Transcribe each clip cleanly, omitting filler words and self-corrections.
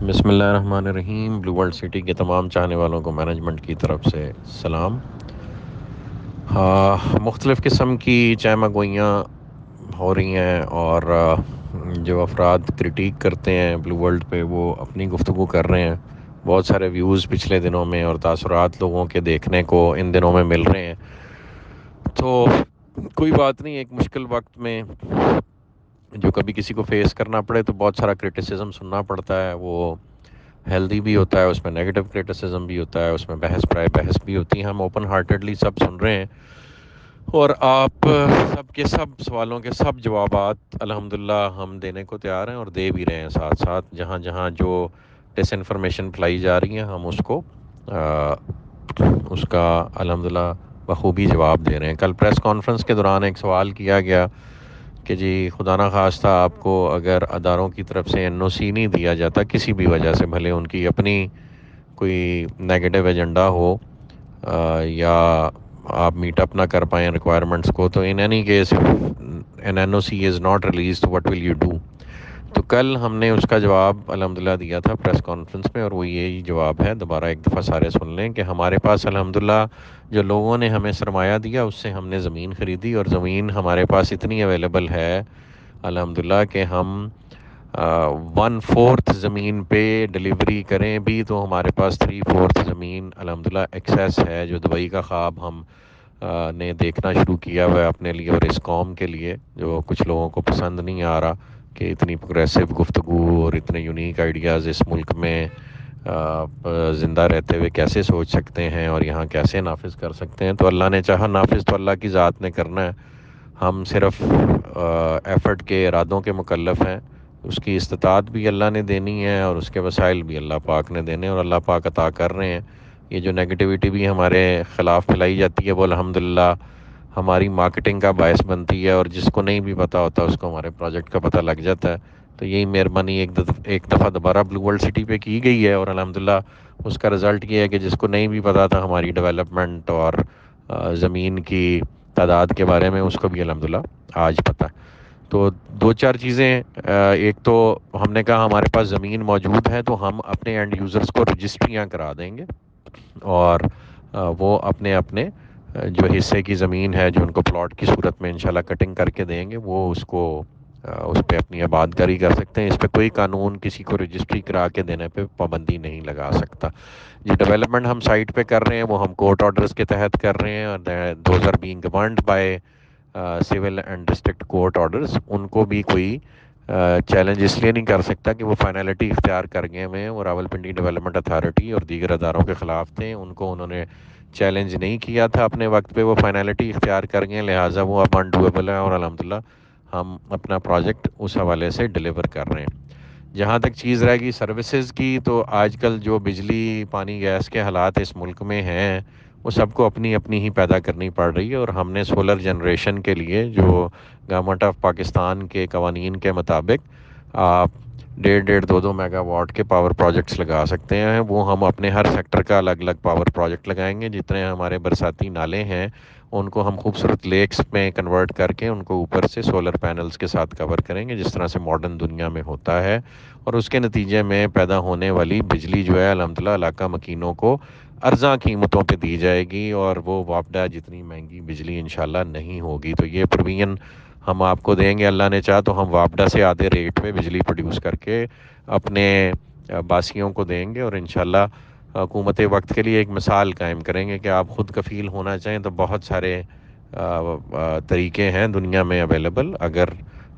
بسم اللہ الرحمن الرحیم۔ بلو ورلڈ سٹی کے تمام چاہنے والوں کو مینجمنٹ کی طرف سے سلام۔ مختلف قسم کی چائمہ گوئیاں ہو رہی ہیں اور جو افراد کرٹیک کرتے ہیں بلو ورلڈ پہ وہ اپنی گفتگو کر رہے ہیں۔ بہت سارے ویوز پچھلے دنوں میں اور تاثرات لوگوں کے دیکھنے کو ان دنوں میں مل رہے ہیں، تو کوئی بات نہیں، ایک مشکل وقت میں جو کبھی کسی کو فیس کرنا پڑے تو بہت سارا کرٹیسزم سننا پڑتا ہے۔ وہ ہیلدی بھی ہوتا ہے، اس میں نیگیٹو کرٹیسزم بھی ہوتا ہے، اس میں بحث پرائے بحث بھی ہوتی ہیں۔ ہم اوپن ہارٹیڈلی سب سن رہے ہیں اور آپ سب کے سب سوالوں کے سب جوابات الحمدللہ ہم دینے کو تیار ہیں اور دے بھی رہے ہیں ساتھ ساتھ۔ جہاں جہاں جو ڈس انفارمیشن پھیلائی جا رہی ہیں ہم اس کا الحمدللہ بخوبی جواب دے رہے ہیں۔ کل پریس کانفرنس کے دوران ایک سوال کیا گیا کہ جی خدا نخواستہ آپ کو اگر اداروں کی طرف سے این او سی نہیں دیا جاتا کسی بھی وجہ سے، بھلے ان کی اپنی کوئی نیگیٹو ایجنڈا ہو یا آپ میٹ اپ نہ کر پائیں ریکوائرمنٹس کو، تو in any case N N O C is not released what will you do? تو کل ہم نے اس کا جواب الحمدللہ دیا تھا پریس کانفرنس میں، اور وہ یہی جواب ہے۔ دوبارہ ایک دفعہ سارے سن لیں کہ ہمارے پاس الحمدللہ جو لوگوں نے ہمیں سرمایہ دیا اس سے ہم نے زمین خریدی، اور زمین ہمارے پاس اتنی اویلیبل ہے الحمدللہ کہ ہم 1/4 زمین پہ ڈلیوری کریں بھی تو ہمارے پاس 3/4 زمین الحمدللہ ایکسیس ہے، جو دبئی کا خواب ہم نے دیکھنا شروع کیا ہوا ہے اپنے لیے اور اس قوم کے لیے، جو کچھ لوگوں کو پسند نہیں آ رہا کہ اتنی پروگریسو گفتگو اور اتنے یونیک آئیڈیاز اس ملک میں زندہ رہتے ہوئے کیسے سوچ سکتے ہیں اور یہاں کیسے نافذ کر سکتے ہیں۔ تو اللہ نے چاہا، نافذ تو اللہ کی ذات نے کرنا ہے، ہم صرف ایفرٹ کے ارادوں کے مکلف ہیں۔ اس کی استطاعت بھی اللہ نے دینی ہے اور اس کے وسائل بھی اللہ پاک نے دینے، اور اللہ پاک عطا کر رہے ہیں۔ یہ جو نیگیٹیوٹی بھی ہمارے خلاف پھیلائی جاتی ہے وہ الحمدللہ ہماری مارکیٹنگ کا باعث بنتی ہے، اور جس کو نہیں بھی پتہ ہوتا اس کو ہمارے پروجیکٹ کا پتہ لگ جاتا ہے۔ تو یہی مہربانی ایک دفعہ دوبارہ بلو ورلڈ سٹی پہ کی گئی ہے، اور الحمدللہ اس کا رزلٹ یہ ہے کہ جس کو نہیں بھی پتہ تھا ہماری ڈیولپمنٹ اور زمین کی تعداد کے بارے میں، اس کو بھی الحمدللہ آج پتہ ہے۔ تو دو چار چیزیں، ایک تو ہم نے کہا ہمارے پاس زمین موجود ہے تو ہم اپنے اینڈ یوزرز کو رجسٹریاں کرا دیں گے، اور وہ اپنے اپنے جو حصے کی زمین ہے جو ان کو پلاٹ کی صورت میں انشاءاللہ کٹنگ کر کے دیں گے، وہ اس پہ اپنی آباد کاری کر سکتے ہیں۔ اس پہ کوئی قانون کسی کو رجسٹری کرا کے دینے پہ پابندی نہیں لگا سکتا۔ جو ڈیولپمنٹ ہم سائٹ پہ کر رہے ہیں وہ ہم کورٹ آرڈرز کے تحت کر رہے ہیں، اور those are being governed by civil and district court orders. ان کو بھی کوئی چیلنج اس لیے نہیں کر سکتا کہ وہ فائنلٹی اختیار کر گئے ہوئے ہیں، وہ راولپنڈی ڈیولپمنٹ اتھارٹی اور دیگر اداروں کے خلاف تھے، ان کو انہوں نے چیلنج نہیں کیا تھا اپنے وقت پہ، وہ فائنلٹی اختیار کر گئے، لہٰذا وہ اب انڈویبل ہے، اور الحمدللہ ہم اپنا پروجیکٹ اس حوالے سے ڈیلیور کر رہے ہیں۔ جہاں تک چیز رہے گی سروسز کی، تو آج کل جو بجلی پانی گیس کے حالات اس ملک میں ہیں وہ سب کو اپنی اپنی ہی پیدا کرنی پڑ رہی ہے، اور ہم نے سولر جنریشن کے لیے جو گورنمنٹ آف پاکستان کے قوانین کے مطابق آپ 1.5 میگا واٹ کے پاور پروجیکٹس لگا سکتے ہیں، وہ ہم اپنے ہر سیکٹر کا الگ الگ پاور پروجیکٹ لگائیں گے۔ جتنے ہمارے برساتی نالے ہیں ان کو ہم خوبصورت لیکس میں کنورٹ کر کے ان کو اوپر سے سولر پینلز کے ساتھ کور کریں گے، جس طرح سے ماڈرن دنیا میں ہوتا ہے، اور اس کے نتیجے میں پیدا ہونے والی بجلی جو ہے الحمدللہ علاقہ مکینوں کو ارزاں قیمتوں پہ دی جائے گی، اور وہ وابڈہ جتنی مہنگی بجلی انشاءاللہ نہیں ہوگی۔ تو یہ پروین ہم آپ کو دیں گے، اللہ نے چاہا تو ہم وابڈہ سے آدھے ریٹ پہ بجلی پروڈیوس کر کے اپنے باسیوں کو دیں گے، اور انشاءاللہ حکومت وقت کے لیے ایک مثال قائم کریں گے کہ آپ خود کفیل ہونا چاہیں تو بہت سارے طریقے ہیں دنیا میں اویلیبل، اگر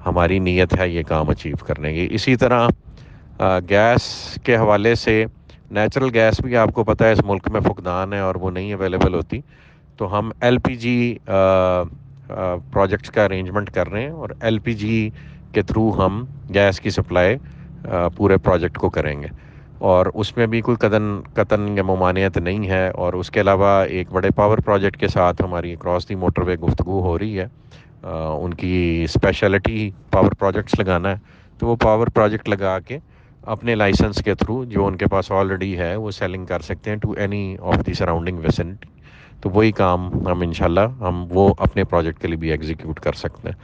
ہماری نیت ہے یہ کام اچیو کرنے کی۔ اسی طرح گیس کے حوالے سے، نیچرل گیس بھی آپ کو پتہ ہے اس ملک میں فقدان ہے اور وہ نہیں اویلیبل ہوتی، تو ہم ایل پی جی پروجیکٹس کا ارینجمنٹ کر رہے ہیں، اور ایل پی جی کے تھرو ہم گیس کی سپلائی پورے پروجیکٹ کو کریں گے، اور اس میں بھی کوئی قطن یا ممانعت نہیں ہے۔ اور اس کے علاوہ ایک بڑے پاور پروجیکٹ کے ساتھ ہماری اکراس دی موٹر وے گفتگو ہو رہی ہے، ان کی اسپیشلٹی پاور پروجیکٹس لگانا ہے، تو وہ پاور پروجیکٹ لگا کے اپنے لائسنس کے تھرو جو ان کے پاس آلریڈی ہے وہ سیلنگ کر سکتے ہیں to any of the surrounding vicinity. تو وہی کام ہم انشاءاللہ ہم وہ اپنے پروجیکٹ کے لیے بھی ایگزیکیوٹ کر سکتے ہیں۔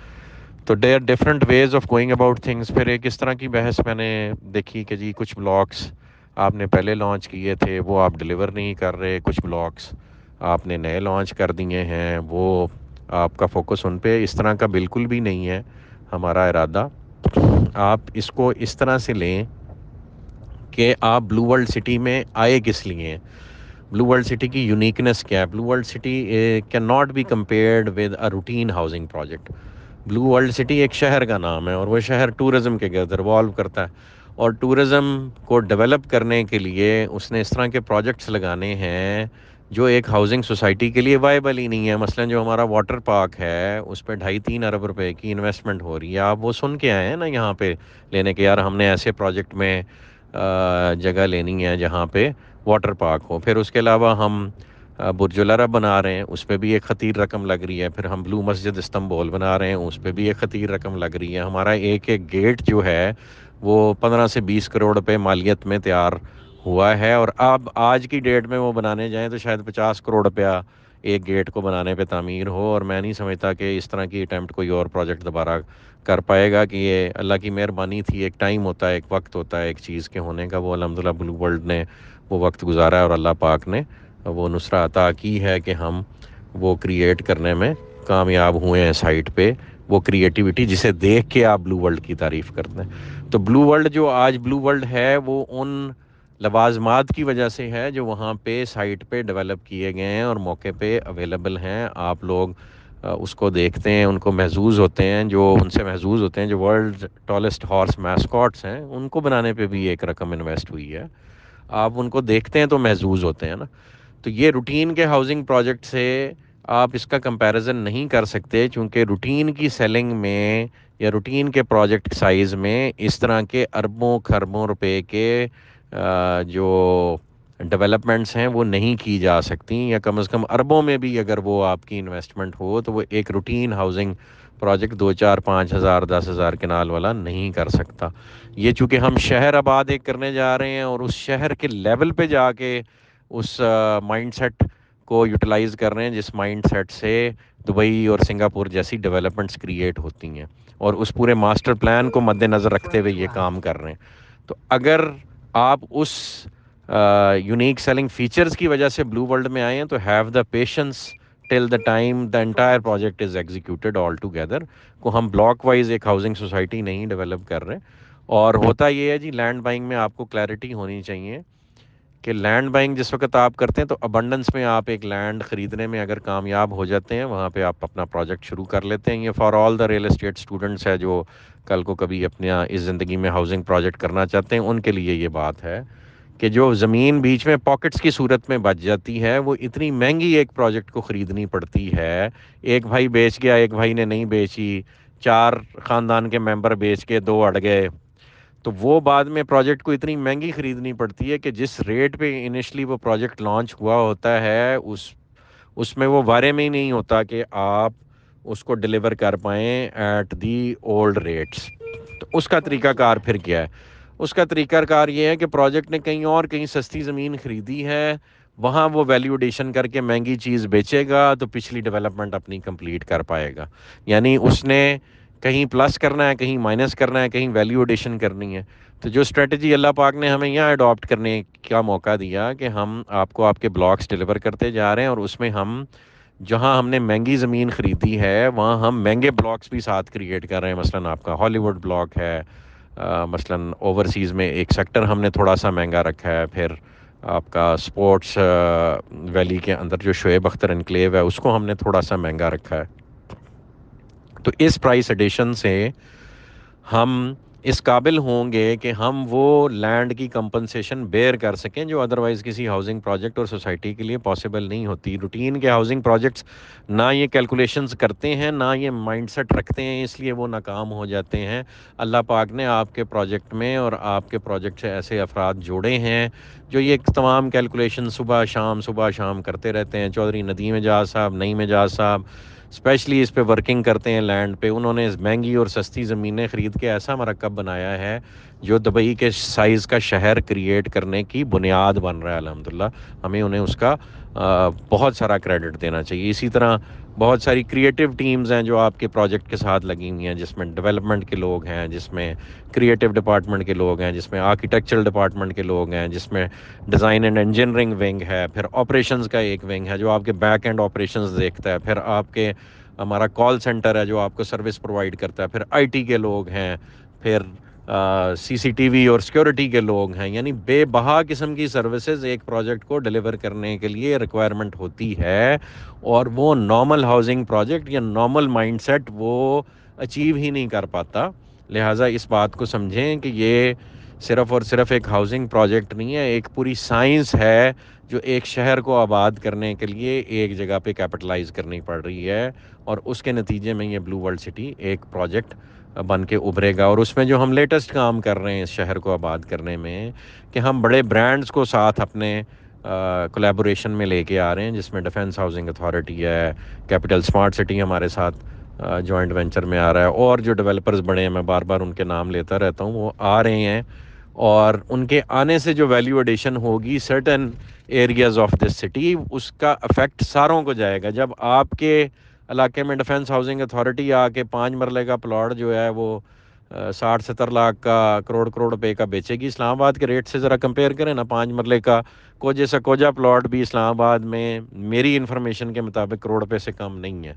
تو they are different ways of going about things. پھر ایک اس طرح کی بحث میں نے دیکھی کہ جی کچھ بلاکس آپ نے پہلے لانچ کیے تھے وہ آپ ڈلیور نہیں کر رہے, کچھ بلاکس آپ نے نئے لانچ کر دیے ہیں, وہ آپ کا فوکس ان پہ اس طرح کا بالکل بھی نہیں ہے ہمارا ارادہ. آپ اس کو اس طرح سے لیں کہ آپ بلو ورلڈ سٹی میں آئے کس لیے ہیں, بلو ورلڈ سٹی کی یونیکنیس کیا ہے. Blue World City can not be compared with a routine housing project. Blue World City ایک شہر کا نام ہے اور وہ شہر ٹورزم کے گرد ریوالو کرتا ہے, اور ٹورزم کو ڈیولپ کرنے کے لیے اس نے اس طرح کے پروجیکٹس لگانے ہیں جو ایک ہاؤسنگ سوسائٹی کے لیے وائبل ہی نہیں ہے. مثلا جو ہمارا واٹر پارک ہے اس پہ 2.5-3 ارب روپے کی انویسٹمنٹ ہو رہی ہے. آپ وہ سن کے آئے ہیں نا یہاں پہ لینے کے, یار ہم نے ایسے پروجیکٹ میں جگہ لینی ہے جہاں پہ واٹر پارک ہو. پھر اس کے علاوہ ہم برج العرب بنا رہے ہیں, اس پہ بھی ایک خطیر رقم لگ رہی ہے. پھر ہم بلو مسجد استنبول بنا رہے ہیں, اس پہ بھی ایک خطیر رقم لگ رہی ہے. ہمارا ایک ایک گیٹ جو ہے وہ 15 سے 20 کروڑ روپے مالیت میں تیار ہوا ہے, اور اب آج کی ڈیٹ میں وہ بنانے جائیں تو شاید 50 کروڑ روپیہ ایک گیٹ کو بنانے پہ تعمیر ہو. اور میں نہیں سمجھتا کہ اس طرح کی اٹیمپٹ کوئی اور پروجیکٹ دوبارہ کر پائے گا. کہ یہ اللہ کی مہربانی تھی, ایک ٹائم ہوتا ہے, ایک وقت ہوتا ہے ایک چیز کے ہونے کا, وہ الحمدللہ بلو ورلڈ نے وہ وقت گزارا ہے اور اللہ پاک نے وہ نصرہ عطا کی ہے کہ ہم وہ کریٹ کرنے میں کامیاب ہوئے ہیں سائٹ پہ. وہ کریٹیوٹی جسے دیکھ کے آپ بلو ورلڈ کی تعریف کرتے ہیں. تو بلو ورلڈ جو آج بلو ورلڈ ہے وہ ان لوازمات کی وجہ سے ہے جو وہاں پہ سائٹ پہ ڈیولپ کیے گئے ہیں اور موقع پہ اویلیبل ہیں. آپ لوگ اس کو دیکھتے ہیں, ان کو محظوظ ہوتے ہیں, جو ان سے محظوظ ہوتے ہیں, جو ورلڈ ٹالسٹ ہارس میسکاٹس ہیں ان کو بنانے پہ بھی ایک رقم انویسٹ ہوئی ہے. آپ ان کو دیکھتے ہیں تو محظوظ ہوتے ہیں نا. تو یہ روٹین کے ہاؤسنگ پروجیکٹ سے آپ اس کا کمپیریزن نہیں کر سکتے, چونکہ روٹین کی سیلنگ میں یا روٹین کے پروجیکٹ سائز میں اس طرح کے اربوں خربوں روپے کے جو ڈیولپمنٹس ہیں وہ نہیں کی جا سکتی, یا کم از کم اربوں میں بھی اگر وہ آپ کی انویسٹمنٹ ہو تو وہ ایک روٹین ہاؤسنگ پروجیکٹ 2-4-5 ہزار 10 ہزار کنال والا نہیں کر سکتا. یہ چونکہ ہم شہر آباد ایک کرنے جا رہے ہیں اور اس شہر کے لیول پہ جا کے اس مائنڈ سیٹ کو یوٹیلائز کر رہے ہیں جس مائنڈ سیٹ سے دبئی اور سنگاپور جیسی ڈیولپمنٹس کریٹ ہوتی ہیں, اور اس پورے ماسٹر پلان کو مد نظر رکھتے ہوئے یہ کام کر رہے ہیں. تو اگر آپ اس یونیک سیلنگ فیچرز کی وجہ سے بلو ورلڈ میں آئے ہیں تو have the patience till the time the entire project is executed all together. کو ہم بلاک وائز ایک ہاؤسنگ سوسائٹی نہیں ڈیولپ کر رہے. اور ہوتا یہ ہے جی لینڈ بائنگ میں آپ کو کلیئرٹی ہونی چاہیے کہ لینڈ بائنگ جس وقت آپ کرتے ہیں تو ابنڈنس میں آپ ایک لینڈ خریدنے میں اگر کامیاب ہو جاتے ہیں وہاں پہ آپ اپنا پروجیکٹ شروع کر لیتے ہیں. یہ for all the real estate students ہے جو کل کو کبھی اپنے اس زندگی میں ہاؤسنگ پروجیکٹ کرنا چاہتے ہیں, ان کے لیے یہ بات ہے کہ جو زمین بیچ میں پاکٹس کی صورت میں بچ جاتی ہے وہ اتنی مہنگی ایک پروجیکٹ کو خریدنی پڑتی ہے. ایک بھائی بیچ گیا, ایک بھائی نے نہیں بیچی, 4 خاندان کے ممبر بیچ کے 2 اڑ گئے, تو وہ بعد میں پروجیکٹ کو اتنی مہنگی خریدنی پڑتی ہے کہ جس ریٹ پہ انیشلی وہ پروجیکٹ لانچ ہوا ہوتا ہے اس میں وہ بارے میں ہی نہیں ہوتا کہ آپ اس کو ڈیلیور کر پائیں ایٹ دی اولڈ ریٹس. تو اس کا طریقہ کار پھر کیا ہے؟ اس کا طریقہ کار یہ ہے کہ پروجیکٹ نے کہیں سستی زمین خریدی ہے, وہاں وہ ویلیو ایڈیشن کر کے مہنگی چیز بیچے گا تو پچھلی ڈیولپمنٹ اپنی کمپلیٹ کر پائے گا. یعنی اس نے کہیں پلس کرنا ہے, کہیں مائنس کرنا ہے, کہیں ویلیو ایڈیشن کرنی ہے. تو جو اسٹریٹجی اللہ پاک نے ہمیں یہاں اڈاپٹ کرنے کا موقع دیا کہ ہم آپ کو آپ کے بلاکس ڈیلیور کرتے جا رہے ہیں, اور اس میں ہم جہاں ہم نے مہنگی زمین خریدی ہے وہاں ہم مہنگے بلاکس بھی ساتھ کریٹ کر رہے ہیں. مثلا آپ کا ہالی ووڈ بلاک ہے, مثلا اوورسیز میں ایک سیکٹر ہم نے تھوڑا سا مہنگا رکھا ہے. پھر آپ کا سپورٹس ویلی کے اندر جو شعیب اختر انکلیو ہے اس کو ہم نے تھوڑا سا مہنگا رکھا ہے. تو اس پرائس ایڈیشن سے ہم اس قابل ہوں گے کہ ہم وہ لینڈ کی کمپنسیشن بیئر کر سکیں جو ادروائز کسی ہاؤسنگ پروجیکٹ اور سوسائٹی کے لیے پاسبل نہیں ہوتی. روٹین کے ہاؤسنگ پروجیکٹس نہ یہ کیلکولیشنز کرتے ہیں, نہ یہ مائنڈ سیٹ رکھتے ہیں, اس لیے وہ ناکام ہو جاتے ہیں. اللہ پاک نے آپ کے پروجیکٹ میں اور آپ کے پروجیکٹ سے ایسے افراد جوڑے ہیں جو یہ تمام کیلکولیشن صبح شام کرتے رہتے ہیں. چودھری ندیم اعجاز صاحب, نعیم اعجاز صاحب اسپیشلی اس پہ ورکنگ کرتے ہیں لینڈ پہ. انہوں نے مہنگی اور سستی زمینیں خرید کے ایسا مرکب بنایا ہے جو دبئی کے سائز کا شہر کریٹ کرنے کی بنیاد بن رہا ہے الحمدللہ. ہمیں انہیں اس کا بہت سارا کریڈٹ دینا چاہیے. اسی طرح بہت ساری کریٹیو ٹیمز ہیں جو آپ کے پروجیکٹ کے ساتھ لگی ہوئی ہیں، جس میں ڈیولپمنٹ کے لوگ ہیں، جس میں کریٹیو ڈپارٹمنٹ کے لوگ ہیں، جس میں آرکیٹیکچرل ڈپارٹمنٹ کے لوگ ہیں، جس میں ڈیزائن اینڈ انجینئرنگ ونگ ہے، پھر آپریشنز کا ایک ونگ ہے جو آپ کے بیک اینڈ آپریشنز دیکھتا ہے، پھر آپ کے ہمارا کال سینٹر ہے جو آپ کو سروس پرووائڈ کرتا ہے، پھر آئی ٹی کے لوگ ہیں، پھر سی سی ٹی وی اور سیکورٹی کے لوگ ہیں. یعنی بے بہا قسم کی سروسز ایک پروجیکٹ کو ڈیلیور کرنے کے لیے ریکوائرمنٹ ہوتی ہے، اور وہ نارمل ہاؤسنگ پروجیکٹ یا نارمل مائنڈ سیٹ وہ اچیو ہی نہیں کر پاتا. لہٰذا اس بات کو سمجھیں کہ یہ صرف اور صرف ایک ہاؤسنگ پروجیکٹ نہیں ہے، ایک پوری سائنس ہے جو ایک شہر کو آباد کرنے کے لیے ایک جگہ پہ کیپٹلائز کرنی پڑ رہی ہے، اور اس کے نتیجے میں یہ بلو ورلڈ سٹی ایک پروجیکٹ بن کے ابھرے گا. اور اس میں جو ہم لیٹسٹ کام کر رہے ہیں اس شہر کو آباد کرنے میں، کہ ہم بڑے برانڈز کو ساتھ اپنے کولیبوریشن میں لے کے آ رہے ہیں، جس میں ڈیفنس ہاؤسنگ اتھارٹی ہے، کیپٹل اسمارٹ سٹی ہمارے ساتھ جوائنٹ وینچر میں آ رہا ہے، اور جو ڈیولپرز بڑے ہیں، میں بار بار ان کے نام لیتا رہتا ہوں، وہ آ رہے ہیں. اور ان کے آنے سے جو ویلیو ایڈیشن ہوگی certain areas of this city, اس کا افیکٹ ساروں کو جائے گا. جب آپ کے علاقے میں ڈیفنس ہاؤسنگ اتھارٹی آ کے 5 مرلے کا پلاٹ جو ہے وہ 60-70 لاکھ کا کروڑ روپے کا بیچے گی، اسلام آباد کے ریٹ سے ذرا کمپیئر کریں نا. 5 مرلے کا کوجے سے کوجا پلاٹ بھی اسلام آباد میں میری انفارمیشن کے مطابق کروڑ روپے سے کم نہیں ہے،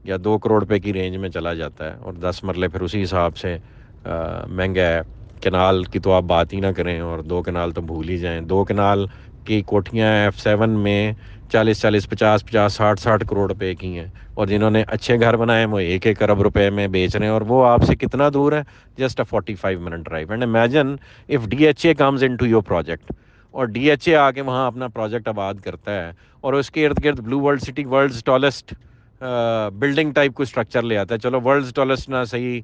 یا 2 کروڑ روپے کی رینج میں چلا جاتا ہے، اور 10 مرلے پھر اسی حساب سے مہنگا ہے. کنال کی تو آپ بات ہی نہ کریں، اور 2 کنال تو بھول ہی جائیں. 2 کنال کی کوٹھیاں F7 میں 40 50 کروڑ روپے کی ہیں، اور جنہوں نے اچھے گھر بنائے ہیں وہ 1 ارب روپے میں بیچ رہے ہیں، اور وہ آپ سے کتنا دور ہے؟ Just 45 minute drive. And imagine if DHA comes into your project, اور DHA آ کے وہاں اپنا پروجیکٹ آباد کرتا ہے، اور اس کے ارد گرد Blue World City world's tallest building type کو اسٹرکچر لے آتا ہے. چلو ورلڈز ٹالسٹ نہ صحیح،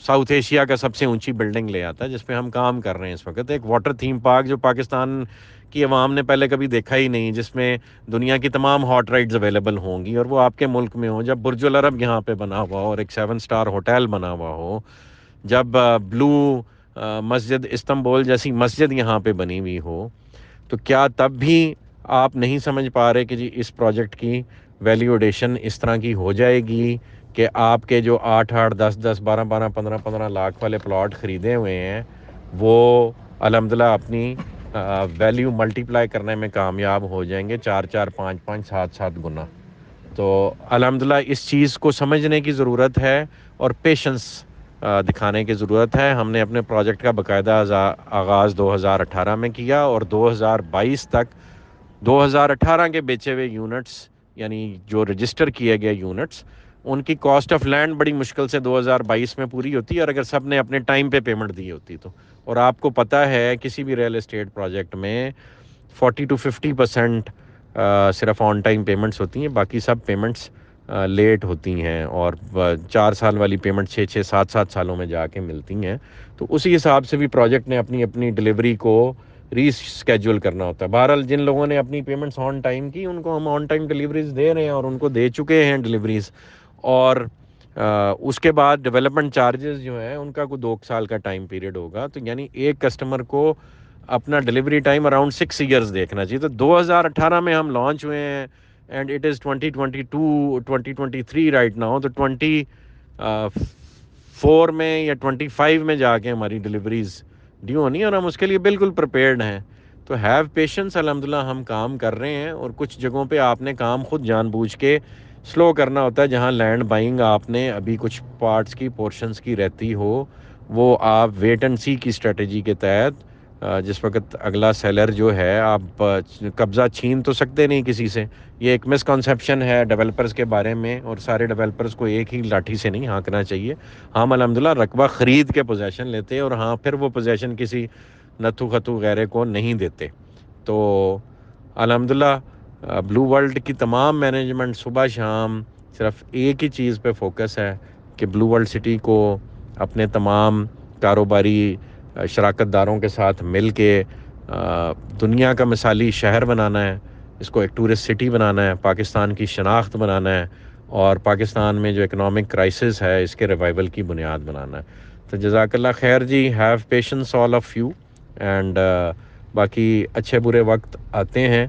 ساؤتھ ایشیا کا سب سے اونچی بلڈنگ لے آتا ہے، جس پہ ہم کام کر رہے ہیں اس وقت. ایک واٹر تھیم پارک جو پاکستان کی عوام نے پہلے کبھی دیکھا ہی نہیں، جس میں دنیا کی تمام ہاٹ رائڈز اویلیبل ہوں گی، اور وہ آپ کے ملک میں ہوں. جب برج العرب یہاں پہ بنا ہوا ہو، اور ایک 7 سٹار ہوٹل بنا ہوا ہو، جب بلو مسجد استنبول جیسی مسجد یہاں پہ بنی ہوئی ہو، تو کیا تب بھی آپ نہیں سمجھ پا رہے کہ جی اس پروجیکٹ کی ویلیو ایڈیشن اس طرح کی ہو جائے گی کہ آپ کے جو 8 10 12 15 لاکھ والے پلاٹ خریدے ہوئے ہیں، وہ الحمدللہ اپنی ویلیو ملٹیپلائی کرنے میں کامیاب ہو جائیں گے 4 5 7 گنا. تو الحمدللہ اس چیز کو سمجھنے کی ضرورت ہے، اور پیشنس دکھانے کی ضرورت ہے. ہم نے اپنے پروجیکٹ کا باقاعدہ آغاز 2018 میں کیا، اور 2022 تک 2018 کے بیچے ہوئے یونٹس، یعنی جو رجسٹر کیے گئے یونٹس، ان کی کاسٹ آف لینڈ بڑی مشکل سے 2022 میں پوری ہوتی ہے، اور اگر سب نے اپنے ٹائم پہ پیمنٹ دی ہوتی تو. اور آپ کو پتہ ہے کسی بھی ریئل اسٹیٹ پروجیکٹ میں 40 to 50% صرف آن ٹائم پیمنٹس ہوتی ہیں، باقی سب پیمنٹس لیٹ ہوتی ہیں، اور 4 سال والی پیمنٹ 6 7 سالوں میں جا کے ملتی ہیں. تو اسی حساب سے بھی پروجیکٹ نے اپنی ڈلیوری کو ری اسکیجول کرنا ہوتا ہے. بہرحال جن لوگوں نے اپنی پیمنٹس آن ٹائم کی، ان کو ہم آن ٹائم ڈلیوریز دے رہے ہیں، اور ان کو دے چکے ہیں ڈلیوریز. اور اس کے بعد ڈیولپمنٹ چارجز جو ہیں ان کا کوئی 2 سال کا ٹائم پیریڈ ہوگا. تو یعنی ایک کسٹمر کو اپنا ڈلیوری ٹائم اراؤنڈ 6 ایئرز دیکھنا چاہیے. تو 2018 میں ہم لانچ ہوئے ہیں، and it is 2023 right now. تو 24 میں یا 25 میں جا کے ہماری ڈلیوریز ڈیو ہونی ہے، اور ہم اس کے لیے بالکل پریپیئرڈ ہیں. تو ہیو پیشنس. الحمدللہ ہم کام کر رہے ہیں، اور کچھ جگہوں پہ آپ نے کام خود جان بوجھ کے سلو کرنا ہوتا ہے. جہاں لینڈ بائنگ آپ نے ابھی کچھ پارٹس کی پورشنز کی رہتی ہو، وہ آپ ویٹ اینڈ سی کی اسٹریٹجی کے تحت، جس وقت اگلا سیلر جو ہے، آپ قبضہ چھین تو سکتے نہیں کسی سے. یہ ایک مسکنسیپشن ہے ڈیولپرز کے بارے میں، اور سارے ڈیولپرز کو ایک ہی لاٹھی سے نہیں ہانکنا چاہیے. ہم الحمدللہ رقبہ خرید کے پوزیشن لیتے ہیں، اور ہاں پھر وہ پوزیشن کسی نتھو خطو غیرے کو نہیں دیتے. تو الحمدللہ بلو ورلڈ کی تمام مینجمنٹ صبح شام صرف ایک ہی چیز پہ فوکس ہے کہ بلو ورلڈ سٹی کو اپنے تمام کاروباری شراکت داروں کے ساتھ مل کے دنیا کا مثالی شہر بنانا ہے، اس کو ایک ٹورسٹ سٹی بنانا ہے، پاکستان کی شناخت بنانا ہے، اور پاکستان میں جو اکنامک کرائسس ہے اس کے ریوائول کی بنیاد بنانا ہے. تو جزاک اللہ خیر جی، have patience all of you, and باقی اچھے برے وقت آتے ہیں،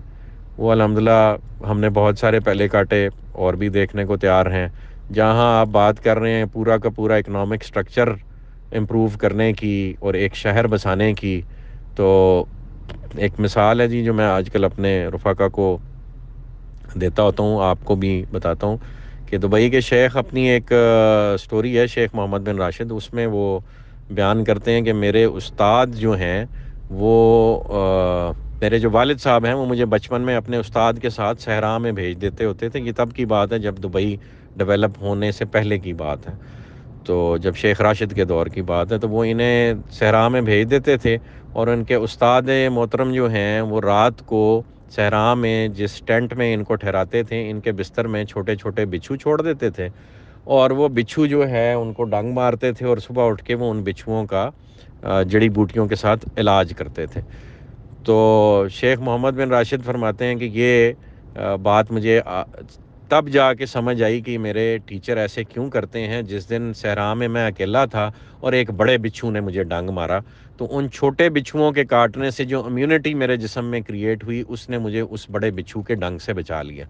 وہ الحمدللہ ہم نے بہت سارے پہلے کاٹے اور بھی دیکھنے کو تیار ہیں۔ جہاں آپ بات کر رہے ہیں پورا کا پورا اکنامک سٹرکچر امپروو کرنے کی اور ایک شہر بسانے کی، تو ایک مثال ہے جی جو میں آج کل اپنے رفقا کو دیتا ہوتا ہوں، آپ کو بھی بتاتا ہوں، کہ دبئی کے شیخ اپنی ایک سٹوری ہے، شیخ محمد بن راشد، اس میں وہ بیان کرتے ہیں کہ میرے استاد جو ہیں وہ میرے جو والد صاحب ہیں وہ مجھے بچپن میں اپنے استاد کے ساتھ صحرا میں بھیج دیتے ہوتے تھے۔ یہ تب کی بات ہے جب دبئی ڈیولپ ہونے سے پہلے کی بات ہے، تو جب شیخ راشد کے دور کی بات ہے، تو وہ انہیں صحرا میں بھیج دیتے تھے، اور ان کے استاد محترم جو ہیں وہ رات کو صحرا میں جس ٹینٹ میں ان کو ٹھہراتے تھے، ان کے بستر میں چھوٹے چھوٹے بچھو چھوڑ دیتے تھے، اور وہ بچھو جو ہے ان کو ڈنگ مارتے تھے، اور صبح اٹھ کے وہ ان بچھوؤں کا جڑی بوٹیوں کے ساتھ علاج کرتے تھے۔ تو شیخ محمد بن راشد فرماتے ہیں کہ یہ بات مجھے تب جا کے سمجھ آئی کہ میرے ٹیچر ایسے کیوں کرتے ہیں۔ جس دن صحرا میں میں اکیلا تھا اور ایک بڑے بچھو نے مجھے ڈنگ مارا، تو ان چھوٹے بچھوؤں کے کاٹنے سے جو امیونٹی میرے جسم میں کریٹ ہوئی، اس نے مجھے اس بڑے بچھو کے ڈنگ سے بچا لیا۔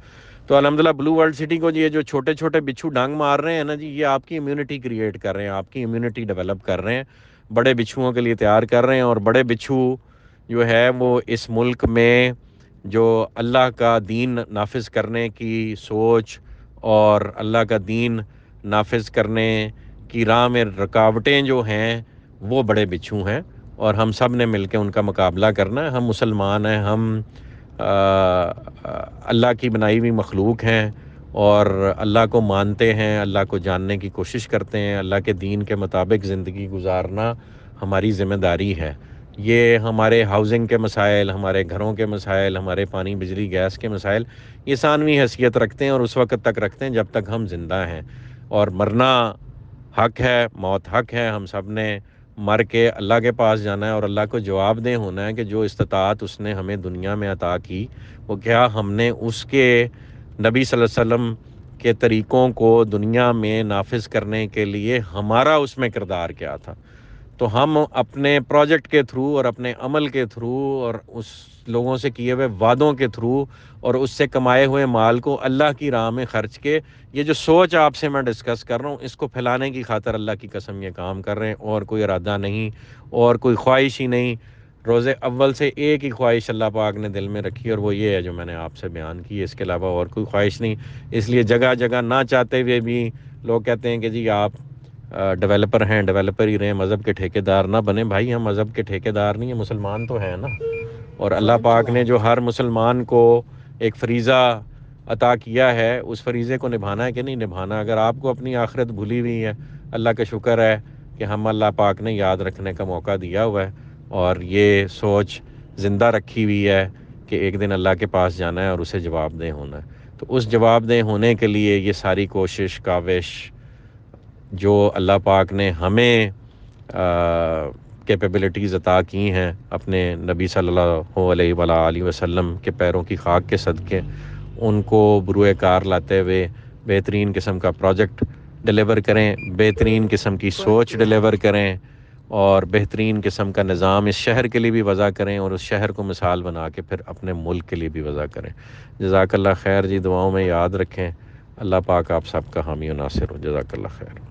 تو الحمدللہ بلو ورلڈ سٹی کو یہ جو چھوٹے چھوٹے بچھو ڈنگ مار رہے ہیں نا جی، یہ آپ کی امیونٹی کریٹ کر رہے ہیں، آپ کی امیونٹی ڈیولپ کر رہے ہیں، بڑے بچھوؤں کے لیے تیار کر رہے ہیں۔ اور بڑے بچھو جو ہے وہ اس ملک میں جو اللہ کا دین نافذ کرنے کی سوچ اور اللہ کا دین نافذ کرنے کی راہ میں رکاوٹیں جو ہیں وہ بڑے بچھو ہیں، اور ہم سب نے مل کے ان کا مقابلہ کرنا ہے۔ ہم مسلمان ہیں، ہم اللہ کی بنائی ہوئی مخلوق ہیں، اور اللہ کو مانتے ہیں، اللہ کو جاننے کی کوشش کرتے ہیں، اللہ کے دین کے مطابق زندگی گزارنا ہماری ذمہ داری ہے۔ یہ ہمارے ہاؤسنگ کے مسائل، ہمارے گھروں کے مسائل، ہمارے پانی بجلی گیس کے مسائل، یہ ثانوی حیثیت رکھتے ہیں اور اس وقت تک رکھتے ہیں جب تک ہم زندہ ہیں، اور مرنا حق ہے، موت حق ہے۔ ہم سب نے مر کے اللہ کے پاس جانا ہے، اور اللہ کو جواب دہ ہونا ہے کہ جو استطاعت اس نے ہمیں دنیا میں عطا کی، وہ کیا ہم نے اس کے نبی صلی اللہ علیہ وسلم کے طریقوں کو دنیا میں نافذ کرنے کے لیے ہمارا اس میں کردار کیا تھا۔ تو ہم اپنے پروجیکٹ کے تھرو اور اپنے عمل کے تھرو اور اس لوگوں سے کیے ہوئے وعدوں کے تھرو اور اس سے کمائے ہوئے مال کو اللہ کی راہ میں خرچ کے، یہ جو سوچ آپ سے میں ڈسکس کر رہا ہوں، اس کو پھیلانے کی خاطر اللہ کی قسم یہ کام کر رہے ہیں، اور کوئی ارادہ نہیں اور کوئی خواہش ہی نہیں۔ روز اول سے ایک ہی خواہش اللہ پاک نے دل میں رکھی، اور وہ یہ ہے جو میں نے آپ سے بیان کی ہے، اس کے علاوہ اور کوئی خواہش نہیں۔ اس لیے جگہ جگہ نہ چاہتے ہوئے بھی لوگ کہتے ہیں کہ جی آپ ڈیولپر ہیں، ڈیولپر ہی رہیں، مذہب کے ٹھیکیدار نہ بنیں۔ بھائی ہم مذہب کے ٹھیکیدار نہیں ہیں، مسلمان تو ہیں نا، اور اللہ پاک نے جو ہر مسلمان کو ایک فریضہ عطا کیا ہے، اس فریضے کو نبھانا ہے کہ نہیں نبھانا۔ اگر آپ کو اپنی آخرت بھولی ہوئی ہے، اللہ کا شکر ہے کہ ہم اللہ پاک نے یاد رکھنے کا موقع دیا ہوا ہے، اور یہ سوچ زندہ رکھی ہوئی ہے کہ ایک دن اللہ کے پاس جانا ہے اور اسے جواب دہ ہونا ہے۔ تو اس جواب دہ ہونے کے لیے یہ ساری کوشش کاوش جو اللہ پاک نے ہمیں کیپیبلٹیز عطا کی ہیں اپنے نبی صلی اللہ علیہ وآلہ وسلم کے پیروں کی خاک کے صدقے، ان کو بروئے کار لاتے ہوئے بہترین قسم کا پروجیکٹ ڈیلیور کریں، بہترین قسم کی سوچ ڈیلیور کریں، اور بہترین قسم کا نظام اس شہر کے لیے بھی وضع کریں، اور اس شہر کو مثال بنا کے پھر اپنے ملک کے لیے بھی وضع کریں۔ جزاک اللہ خیر جی، دعاؤں میں یاد رکھیں۔ اللہ پاک آپ سب کا حامی و ناصر ہو۔ جزاک اللہ خیر۔